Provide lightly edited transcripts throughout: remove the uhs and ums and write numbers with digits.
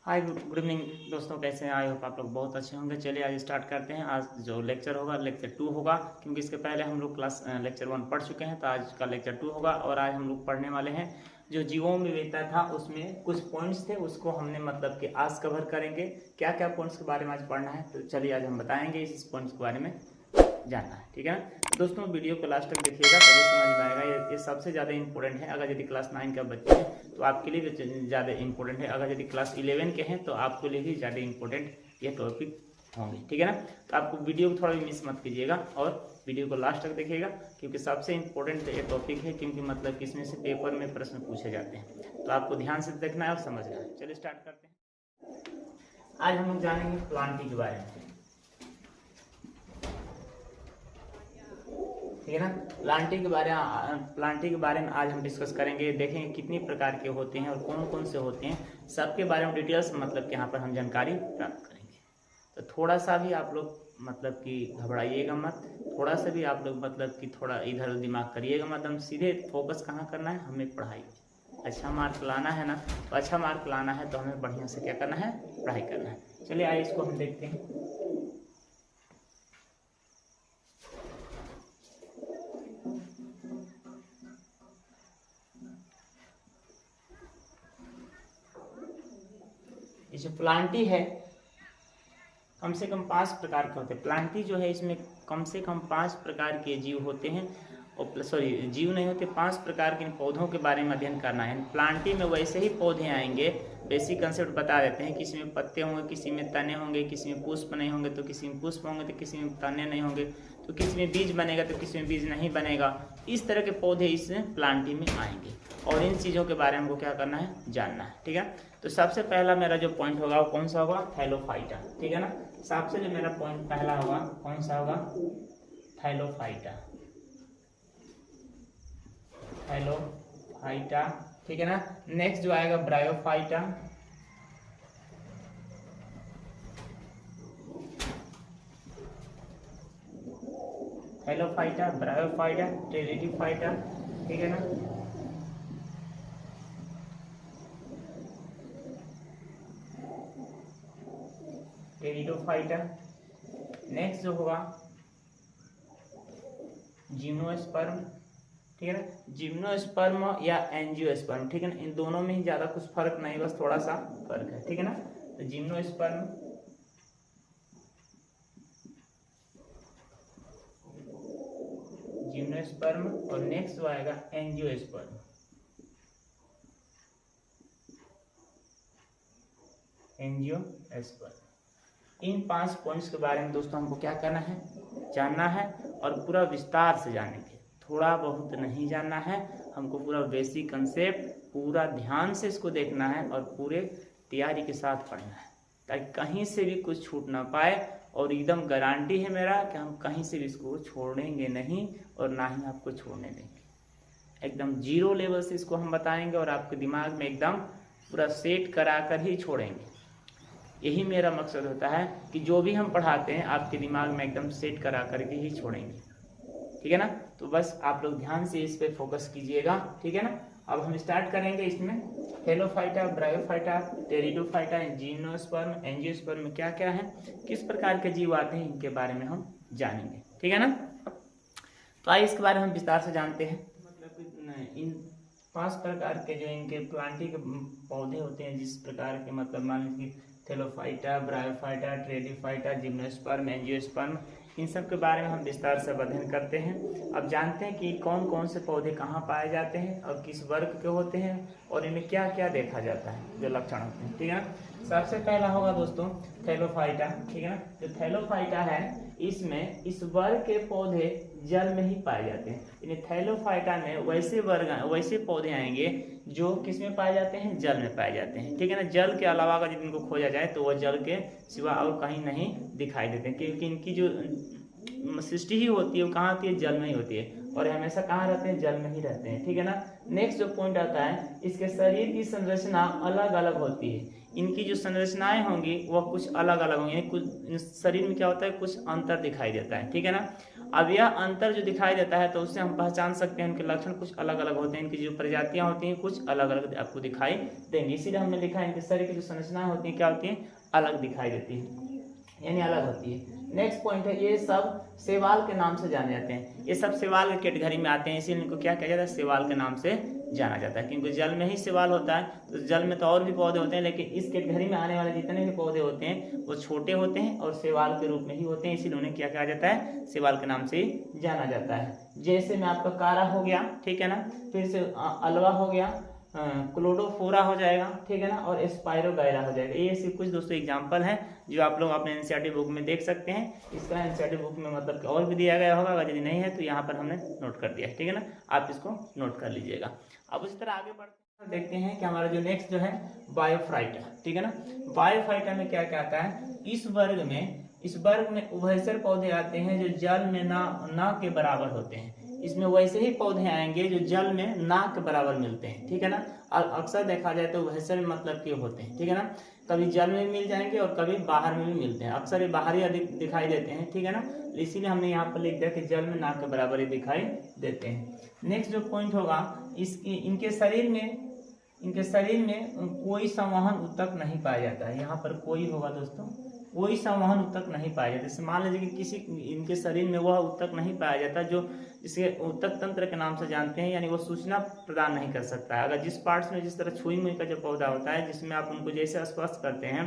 Hi good evening दोस्तों, कैसे हैं? आई होप आप लोग बहुत अच्छे होंगे। चलिए आज स्टार्ट करते हैं। आज जो लेक्चर होगा लेक्चर 2 होगा, क्योंकि इसके पहले हम लोग क्लास लेक्चर 1 पढ़ चुके हैं, तो आज का लेक्चर 2 होगा। और आज हम लोग पढ़ने वाले हैं जो जीवों में विविधता था, उसमें कुछ पॉइंट्स थे, उसको हमने मतलब कि आज कवर करेंगे। क्या क्या पॉइंट्स के बारे में आज पढ़ना है, तो चलिए आज हम बताएंगे इस पॉइंट्स के बारे में जानना है, ठीक है ना। दोस्तों वीडियो को लास्ट तक देखिएगा, तभी समझ में आएगा। ये सबसे ज़्यादा इंपॉर्टेंट है। अगर यदि क्लास 9 का बच्चे हैं तो आपके लिए भी ज़्यादा इंपॉर्टेंट है। अगर यदि क्लास 11 के हैं तो आपके लिए भी ज़्यादा इंपॉर्टेंट ये टॉपिक होंगे, ठीक है ना। तो आपको वीडियो को थोड़ा भी मिस मत कीजिएगा और वीडियो को लास्ट तक देखिएगा, क्योंकि सबसे इंपॉर्टेंट ये टॉपिक है। क्योंकि मतलब इसमें से पेपर में प्रश्न पूछे जाते हैं, तो आपको ध्यान से देखना है और समझना है। चलिए स्टार्ट करते हैं। आज हम लोग जानेंगे प्लांटी के बारे में, ठीक है ना। प्लांटी के बारे में आज हम डिस्कस करेंगे। देखेंगे कितनी प्रकार के होते हैं और कौन कौन से होते हैं, सबके बारे में डिटेल्स मतलब कि यहाँ पर हम जानकारी प्राप्त करेंगे। तो थोड़ा सा भी आप लोग मतलब कि घबराइएगा मत, थोड़ा सा भी आप लोग मतलब कि थोड़ा इधर दिमाग करिएगा मत। हम सीधे फोकस कहाँ करना है, हमें पढ़ाई। अच्छा मार्क लाना है ना, तो अच्छा मार्क लाना है तो हमें बढ़िया से क्या करना है, पढ़ाई करना है। चलिए आइए इसको हम देखते हैं। ये जो प्लांटी है कम से कम 5 प्रकार के होते हैं। प्लांटी जो है इसमें कम से कम 5 प्रकार के जीव होते हैं, और सॉरी जीव नहीं होते, 5 प्रकार के पौधों के बारे में अध्ययन करना है। प्लांटी में वैसे ही पौधे आएंगे, बेसिक कंसेप्ट बता देते हैं। किसी में पत्ते होंगे, किसी में तने होंगे, किसी में पुष्प नहीं होंगे तो किसी में पुष्प होंगे, तो किसी में तने नहीं होंगे तो किसी में बीज बनेगा तो किसी में बीज नहीं बनेगा। इस तरह के पौधे इस प्लांटी में आएंगे, और इन चीज़ों के बारे में हमको क्या करना है, जानना है, ठीक है। तो सबसे पहला मेरा जो पॉइंट होगा वो कौन सा होगा, थैलोफाइटा, ठीक है ना। सबसे जो मेरा पॉइंट पहला होगा कौन सा होगा, थैलोफाइटा, थैलोफाइटा, ठीक है ना। नेक्स्ट जो आएगा ब्रायोफाइटा, थैलोफाइटा, ब्रायोफाइटा, टेरिडोफाइटा, ठीक है ना। टेरिडोफाइटा। नेक्स्ट जो होगा जिम्नोस्पर्म, ठीक है ना। जिम्नोस्पर्म या एंजियोस्पर्म, ठीक है ना। इन दोनों में ही ज्यादा कुछ फर्क नहीं, बस थोड़ा सा फर्क है, ठीक है ना। तो जिम्नोस्पर्म, जिम्नोस्पर्म, और नेक्स्ट जो आएगा एंजियोस्पर्म, एंजियोस्पर्म। इन 5 पॉइंट्स के बारे में दोस्तों हमको क्या करना है, जानना है, और पूरा विस्तार से जानेंगे। थोड़ा बहुत नहीं जानना है, हमको पूरा बेसिक कंसेप्ट पूरा ध्यान से इसको देखना है और पूरे तैयारी के साथ पढ़ना है, ताकि कहीं से भी कुछ छूट ना पाए। और एकदम गारंटी है मेरा कि हम कहीं से भी इसको छोड़ेंगे नहीं, और ना ही आपको छोड़ने देंगे। एकदम जीरो लेवल से इसको हम बताएंगे, और आपके दिमाग में एकदम पूरा सेट करा कर ही छोड़ेंगे। यही मेरा मकसद होता है कि जो भी हम पढ़ाते हैं आपके दिमाग में एकदम सेट करा करके ही छोड़ेंगे, ठीक है ना। तो बस आप लोग ध्यान से इस पे फोकस कीजिएगा, ठीक है ना। अब हम स्टार्ट करेंगे इसमें। Thallophyta, bryophyta, pteridophyta, gymnosperm, angiosperm में क्या क्या है, किस प्रकार के जीव आते हैं, इनके बारे में हम जानेंगे, ठीक है ना। तो आइए इसके बारे में हम विस्तार से जानते हैं। मतलब इन 5 प्रकार के जो इनके प्लांटी के पौधे होते हैं, जिस प्रकार के मतलब मान लीजिए thallophyta, bryophyta, pteridophyta, gymnosperm, angiosperm, इन सब के बारे में हम विस्तार से अध्ययन करते हैं। अब जानते हैं कि कौन कौन से पौधे कहाँ पाए जाते हैं और किस वर्ग के होते हैं, और इनमें क्या क्या देखा जाता है, जो लक्षण होते हैं, ठीक है ना। सबसे पहला होगा दोस्तों थैलोफाइटा, ठीक है ना। जो थैलोफाइटा है इसमें इस वर्ग के पौधे जल में ही पाए जाते हैं। यानी थैलोफाइटा में वैसे पौधे आएंगे जो किस में पाए जाते हैं, जल में पाए जाते हैं, ठीक है ना। जल के अलावा अगर इनको खोजा जाए तो वह जल के सिवा और कहीं नहीं दिखाई देते हैं, क्योंकि इनकी जो सृष्टि ही होती है वो कहाँ होती है, जल में ही होती है। और हमेशा कहाँ रहते हैं, जल में ही रहते हैं, ठीक है ना। नेक्स्ट जो पॉइंट आता है, इसके शरीर की संरचना अलग अलग होती है। इनकी जो संरचनाएं होंगी वह कुछ अलग अलग होंगी, कुछ शरीर में क्या होता है, कुछ अंतर दिखाई देता है, ठीक है ना। अब यह अंतर जो दिखाई देता है तो उससे हम पहचान सकते हैं इनके लक्षण कुछ अलग अलग होते हैं, इनकी जो प्रजातियां होती हैं कुछ अलग अलग आपको दिखाई देंगी। इसीलिए हमने लिखा है इनके शरीर की जो संरचनाएं होती हैं क्या होती हैं, अलग दिखाई देती है, यानी अलग होती है। नेक्स्ट पॉइंट है, ये सब शैवाल के नाम से जाने जाते हैं। ये सब शैवाल के कैटेगरी में आते हैं, इसीलिए इनको क्या कहा जाता है, शैवाल के नाम से जाना जाता है, क्योंकि जल में ही शैवाल होता है। तो जल में तो और भी पौधे होते हैं, लेकिन इस कैटेगरी में आने वाले जितने भी पौधे होते हैं वो छोटे होते हैं और शैवाल के रूप में ही होते हैं, इसीलिए उन्हें क्या कहा जाता है, शैवाल के नाम से ही जाना जाता है। जैसे में आपका कारा हो गया, ठीक है ना, फिर से अलवा हो गया, क्लोडोफोरा हो जाएगा, ठीक है ना, और स्पाइरोगायरा हो जाएगा। ये सिर्फ कुछ दोस्तों एग्जांपल हैं जो आप लोग अपने एनसीईआरटी बुक में देख सकते हैं। इसका एनसीईआरटी बुक में मतलब और भी दिया गया होगा, अगर यदि नहीं है तो यहाँ पर हमने नोट कर दिया है, ठीक है ना, आप इसको नोट कर लीजिएगा। अब उसी तरह आगे बढ़ते हैं, देखते हैं कि हमारा जो नेक्स्ट जो है बायोफाइटा, ठीक है ना। बायोफाइटा में क्या क्या आता है, इस वर्ग में उभयचर पौधे आते हैं जो जल में ना के बराबर होते हैं। इसमें वैसे ही पौधे आएंगे जो जल में ना के बराबर मिलते हैं, ठीक है ना। और अक्सर देखा जाए तो उभयचर मतलब के होते हैं, ठीक है ना, कभी जल में मिल जाएंगे और कभी बाहर में भी मिलते हैं। अक्सर ये बाहर ही अधिक दिखाई देते हैं, ठीक है ना, इसीलिए हमने यहाँ पर लिख दिया कि जल में ना के बराबर ही दिखाई देते हैं। नेक्स्ट जो पॉइंट होगा, इनके शरीर में कोई संवहन ऊतक नहीं पाया जाता है। यहाँ पर कोई होगा दोस्तों, कोई संवहन ऊतक नहीं पाया जाता। जैसे मान लीजिए कि इनके शरीर में वह ऊतक नहीं पाया जाता जो जिसे ऊतक तंत्र के नाम से जानते हैं, यानी वो सूचना प्रदान नहीं कर सकता है। अगर जिस पार्ट्स में, जिस तरह छुई मुई का जो पौधा होता है जिसमें आप उनको जैसे स्पर्श करते हैं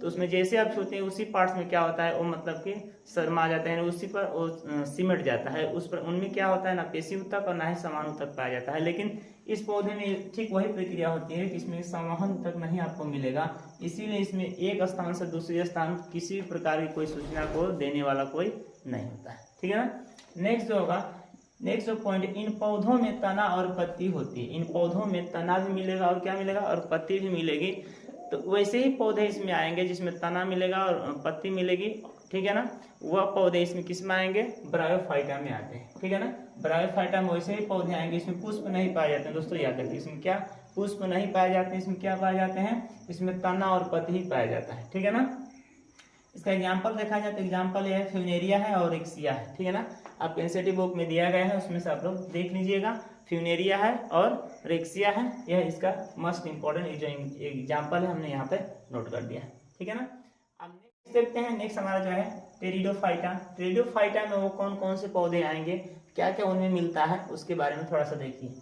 तो उसमें जैसे आप छूते हैं उसी पार्ट्स में क्या होता है, वो मतलब कि शर्मा जाता है, उसी पर वो सिमट जाता है, उस पर उनमें क्या होता है, ना पेशी ऊतक और ना ही समान ऊतक पाया जाता है। लेकिन इस पौधे में ठीक वही प्रक्रिया होती है कि इसमें संवहन ऊतक नहीं आपको मिलेगा, इसीलिए इसमें एक स्थान से दूसरे स्थान किसी भी प्रकार की कोई सूचना को देने वाला कोई नहीं होता है, ठीक है ना। नेक्स्ट जो होगा, नेक्स्ट जो पॉइंट, इन पौधों में तना और पत्ती होती है। इन पौधों में तना भी मिलेगा और क्या मिलेगा, और पत्ती भी मिलेगी। तो वैसे ही पौधे इसमें आएंगे जिसमें तना मिलेगा और पत्ती मिलेगी, ठीक है ना। वह पौधे इसमें किस में आएंगे, ब्रायोफाइटा में आते हैं, ठीक है ना। ब्रायोफाइटा में वैसे ही पौधे आएंगे, इसमें पुष्प नहीं पाए जाते हैं दोस्तों, याद रखिए, इसमें क्या पुष्प नहीं पाए जाते हैं, इसमें क्या पाए जाते हैं, इसमें तना और पत्ती ही पाया जाता है, ठीक है ना। इसका एग्जाम्पल देखा जाए तो एग्जाम्पल यह फ्यूनेरिया है और रेक्सिया है, ठीक है ना। आपके एनसीईआरटी बुक में दिया गया है, उसमें से आप लोग देख लीजिएगा। फ्यूनेरिया है और रेक्सिया है, यह इसका मस्ट इम्पोर्टेंट जो एग्जाम्पल है हमने यहाँ पे नोट कर दिया है, ठीक है ना। अब नेक्स्ट देखते हैं, नेक्स्ट हमारा जो है टेरिडोफाइटा। टेरिडोफाइटा में वो कौन कौन से पौधे आएंगे, क्या क्या उनमें मिलता है, उसके बारे में थोड़ा सा देखिए।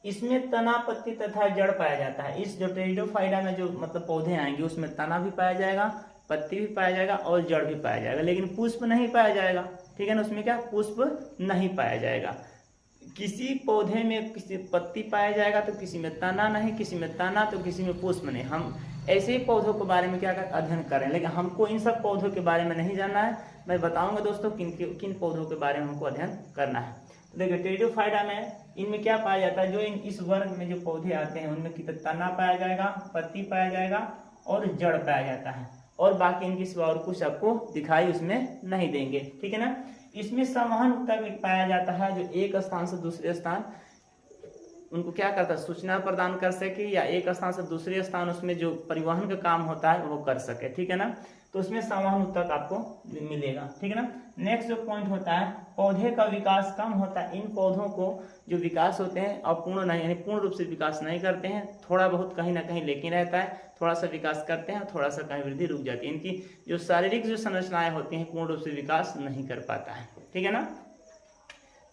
इसमें तना, पत्ती तथा जड़ पाया जाता है। इस जो टेरिडोफाइटा में जो मतलब पौधे आएंगे उसमें तना भी पाया जाएगा, पत्ती भी पाया जाएगा और जड़ भी पाया जाएगा, लेकिन पुष्प नहीं पाया जाएगा, ठीक है ना। उसमें क्या पुष्प नहीं पाया जाएगा। किसी पौधे में किसी पत्ती पाया जाएगा तो किसी में तना नहीं, किसी में तना तो किसी में पुष्प नहीं। हम ऐसे ही पौधों के बारे में क्या अध्ययन कर रहे हैं, लेकिन हमको इन सब पौधों के बारे में नहीं जानना है। मैं बताऊंगा दोस्तों किन पौधों के बारे में हमको अध्ययन करना है। तो देखिए टेरिडोफाइटा में इनमें क्या पाया जाता है, जो इस वर्ग में जो पौधे आते हैं उनमें कितना तना पाया जाएगा, पत्ती पाया जाएगा और जड़ पाया जाता है, और बाकी इनकी सिवा और कुछ आपको दिखाई उसमें नहीं देंगे, ठीक है ना। इसमें संवहन ऊतक पाया जाता है जो एक स्थान से दूसरे स्थान उनको क्या करता है, सूचना प्रदान कर सके, या एक स्थान से दूसरे स्थान उसमें जो परिवहन का काम होता है वो कर सके, ठीक है ना। तो उसमें संवहन ऊतक आपको मिलेगा, ठीक है ना। नेक्स्ट जो पॉइंट होता है, पौधे का विकास कम होता है। इन पौधों को जो विकास होते हैं अपूर्ण नहीं, यानी पूर्ण रूप से विकास नहीं करते हैं, थोड़ा बहुत कहीं ना कहीं लेकिन रहता है, थोड़ा सा विकास करते हैं, थोड़ा सा कहीं वृद्धि रुक जाती है। इनकी जो शारीरिक जो संरचनाएं होती हैं पूर्ण रूप से विकास नहीं कर पाता है, ठीक है ना।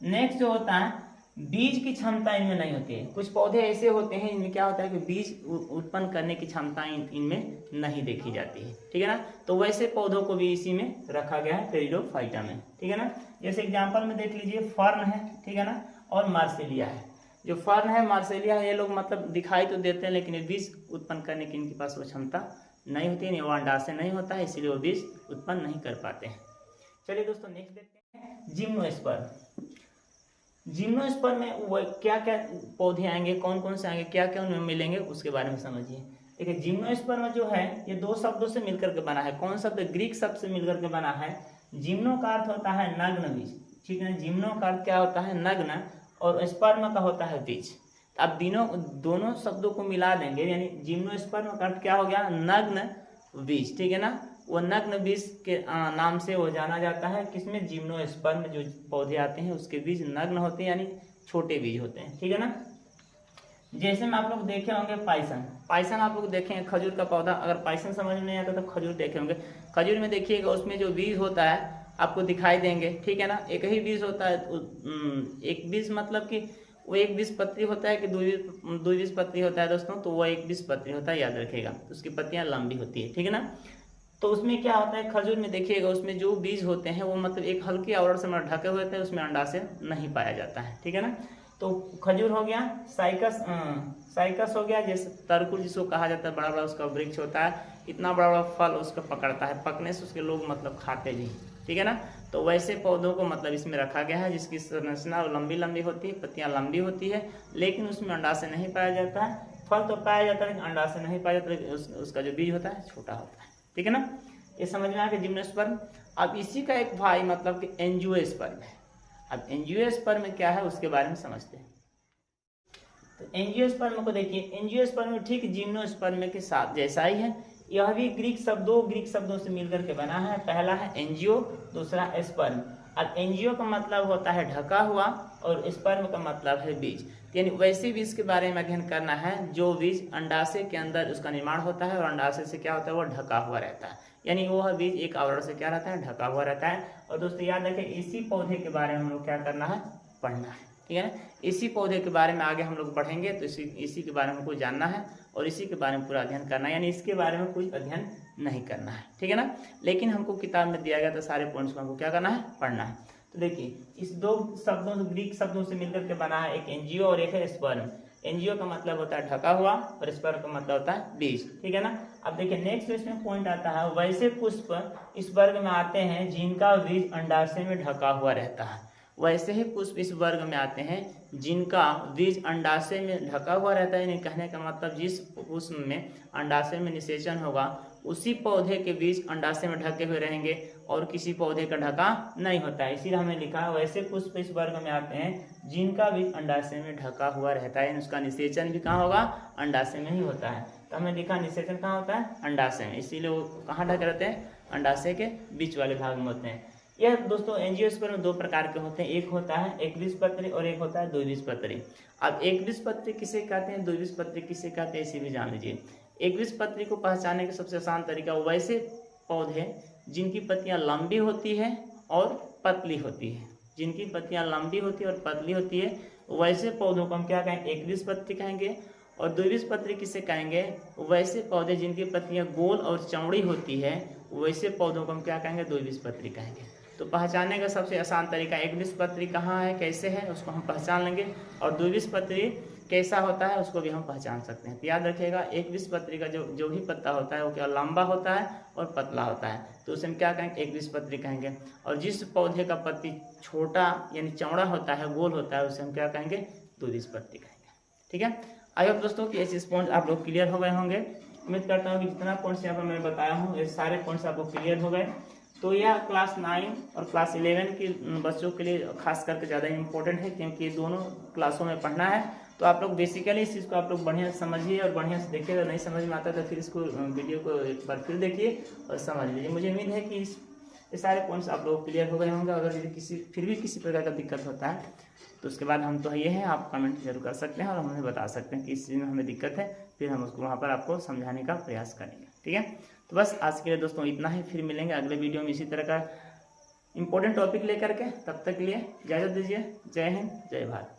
नेक्स्ट जो होता है, बीज की क्षमता इनमें नहीं होती है। कुछ पौधे ऐसे होते हैं इनमें क्या होता है कि बीज उत्पन्न करने की क्षमता इनमें नहीं देखी जाती है, ठीक है ना। तो वैसे पौधों को भी इसी में रखा गया है टेरिडोफाइटा में, ठीक है ना। जैसे एग्जांपल में देख लीजिए, फर्न है, ठीक है ना, और मार्सेलिया है। जो फर्न है, मार्सेलिया है, ये लोग मतलब दिखाई तो देते हैं लेकिन बीज उत्पन्न करने की इनके पास वो क्षमता नहीं होती है, वो अंडाशय नहीं होता है, इसीलिए वो बीज उत्पन्न नहीं कर पाते हैं। चलिए दोस्तों नेक्स्ट देखते हैं, जिम्नोस्पर्म। जिम्नोस्पर्म में वो क्या क्या पौधे आएंगे, कौन कौन से आएंगे, क्या क्या उनमें मिलेंगे, उसके बारे में समझिए। देखिए जिम्नोस्पर्म जो है ये दो शब्दों से मिलकर के बना है। कौन शब्द, ग्रीक शब्द से मिलकर के बना है। जिम्नो का अर्थ होता है नग्न बीज, ठीक है। जिम्नो का अर्थ क्या होता है, नग्न, और स्पर्म का होता है बीज। अब दोनों शब्दों को मिला देंगे, यानी जिम्नोस्पर्म का अर्थ क्या हो गया, नग्न बीज, ठीक है ना। वो नग्न बीज के नाम से वो जाना जाता है, किसमें, जिम्नोस्पर्म जो पौधे आते हैं उसके बीज नग्न होते हैं, यानी छोटे बीज होते हैं, ठीक है ना। जैसे में आप लोग देखे होंगे पाइसन आप लोग देखे हैं, खजूर का पौधा, अगर पाइसन समझ में नहीं आता तो खजूर देखे होंगे। खजूर में देखिएगा उसमें जो बीज होता है आपको दिखाई देंगे, ठीक है ना। एक ही बीज होता है, एक बीज मतलब कि वो एक बीजपत्री होता है कि दो बीजपत्री होता है दोस्तों, तो वो एक बीजपत्री होता है, याद रखिएगा। उसकी पत्तियां लंबी होती है, ठीक है ना। तो उसमें क्या होता है, खजूर में देखिएगा उसमें जो बीज होते हैं वो मतलब एक हल्के आवरण से ढके हुए होते हैं, उसमें अंडाशय नहीं पाया जाता है, ठीक है ना। तो खजूर हो गया, साइकस हो गया, जैसे तरकुल जिसको कहा जाता है, बड़ा बड़ा उसका वृक्ष होता है, इतना बड़ा बड़ा फल उसका पकड़ता है, पकने से उसके लोग मतलब खाते भी, ठीक है ना। तो वैसे पौधों को मतलब इसमें रखा गया है जिसकी संरचना लंबी लंबी होती है, पत्तियां लंबी होती है, लेकिन उसमें अंडाशय नहीं पाया जाता है। फल तो पाया जाता है लेकिन अंडाशय नहीं पाया जाता, उसका जो बीज होता है छोटा होता है, ठीक है ना। ये समझ में आ गया जिम्नोस्पर्म। अब इसी का एक भाई मतलब कि एंजियोस्पर्म है। अब एंजियोस्पर्म क्या है उसके बारे में समझते हैं। तो एंजियोस्पर्म को देखिए, एंजियोस्पर्म ठीक जिम्नोस्पर्म के साथ जैसा ही है। यह भी ग्रीक शब्दों से मिलकर के बना है। पहला है एंजियो, दूसरा स्पर्म। अब एंजियो का मतलब होता है ढका हुआ और स्पर्म का मतलब है बीज, यानी वैसे बीज के बारे में अध्ययन करना है जो बीज अंडाशय के अंदर उसका निर्माण होता है और अंडाशय से क्या होता है, वो ढका हुआ रहता है, यानी वह बीज एक आवरण से क्या रहता है, ढका हुआ रहता है। और दोस्तों याद रखें, इसी पौधे के बारे में हम लोग क्या करना है, पढ़ना है, ठीक है ना। इसी पौधे के बारे में आगे हम लोग पढ़ेंगे, तो इसी के बारे में हमको जानना है और इसी के बारे में पूरा अध्ययन करना है, यानी इसके बारे में कुछ अध्ययन नहीं करना है, ठीक है ना। लेकिन हमको किताब में दिया गया था सारे पॉइंट्स को हमको क्या करना है, पढ़ना है। तो देखिए, इस दो शब्दों से, ग्रीक शब्दों से मिलकर के बना है, एक एंजियो और एक है स्पर्म। एंजियो का मतलब होता है ढका हुआ और स्पर्म का मतलब होता है बीज, ठीक है ना। अब देखिए नेक्स्ट इसमें पॉइंट आता है, वैसे पुष्प इस वर्ग में आते हैं जिनका बीज अंडाशय में ढका हुआ रहता है। वैसे ही पुष्प इस वर्ग में आते हैं जिनका बीज अंडाशय में ढका हुआ रहता है, यानी कहने का मतलब जिस पुष्प में अंडाशय में निषेचन होगा उसी पौधे के बीज अंडाशय में ढके हुए रहेंगे और किसी पौधे का ढका नहीं होता है। इसीलिए हमने लिखा है वैसे पुष्प इस वर्ग में आते हैं जिनका बीज अंडाशय में ढका हुआ रहता है, उसका निषेचन भी कहाँ होगा, अंडाशय में ही होता है। तो हमने लिखा निषेचन कहाँ होता है, अंडाशय में, इसीलिए वो कहाँ ढके रहते हैं, अंडाशय के बीच वाले भाग में होते हैं। यह दोस्तों एंजियोस्पर्म दो प्रकार के होते हैं, एक होता है एकबीजपत्री और एक होता है द्विबीजपत्री। अब एकबीजपत्री किसे कहते हैं, द्विबीजपत्री किसे कहते हैं, इसे भी जान लीजिए। एकबीजपत्री को पहचानने का सबसे आसान तरीका, वैसे पौधे जिनकी पत्तियां लंबी होती है और पतली होती है, जिनकी पत्तियां लंबी होती है और पतली होती है, वैसे पौधों को हम क्या कहेंगे, एकबीजपत्री कहेंगे। और द्विबीजपत्री किसे कहेंगे, वैसे पौधे जिनकी पत्तियां गोल और चौड़ी होती है, वैसे पौधों को हम क्या कहेंगे, द्विबीजपत्री कहेंगे। तो पहचानने का सबसे आसान तरीका, एकबीजपत्री कहाँ है, कैसे है, उसको हम पहचान लेंगे, और द्विबीजपत्री कैसा होता है उसको भी हम पहचान सकते हैं। तो याद रखिएगा, एकबीजपत्री का जो भी पत्ता होता है वो क्या लंबा होता है और पतला होता है, तो उसे हम क्या कहेंगे, एकबीजपत्री कहेंगे। और जिस पौधे का पत्ती छोटा यानी चौड़ा होता है, गोल होता है, उसे हम क्या कहेंगे, द्विबीजपत्री कहेंगे, ठीक है। आई होप दोस्तों कि ऐसे पॉइंट आप लोग क्लियर हो गए होंगे। उम्मीद करता हूँ कि जितना पॉइंट्स यहाँ पर मैं बताया हूँ ये सारे पॉइंट्स आपको क्लियर हो गए। तो यह क्लास 9 और क्लास 11 के बच्चों के लिए खास करके ज़्यादा इम्पोर्टेंट है, क्योंकि दोनों क्लासों में पढ़ना है। तो आप लोग बेसिकली इस चीज़ को आप लोग बढ़िया से समझिए और बढ़िया से देखिए। अगर नहीं समझ में आता तो फिर इसको वीडियो को एक बार फिर देखिए और समझ लीजिए। मुझे उम्मीद है कि ये सारे पॉइंट्स आप लोग क्लियर हो गए होंगे। अगर यदि फिर भी किसी प्रकार का दिक्कत होता है तो उसके बाद हम तो ये है, आप कमेंट जरूर कर सकते हैं और हमें बता सकते हैं कि इस चीज़ में हमें दिक्कत है, फिर हम उसको वहाँ पर आपको समझाने का प्रयास करेंगे, ठीक है। तो बस आज के लिए दोस्तों इतना ही, फिर मिलेंगे अगले वीडियो में इसी तरह का इंपॉर्टेंट टॉपिक लेकर के। तब तक के लिए इजाज़त दीजिए। जय हिंद, जय भारत।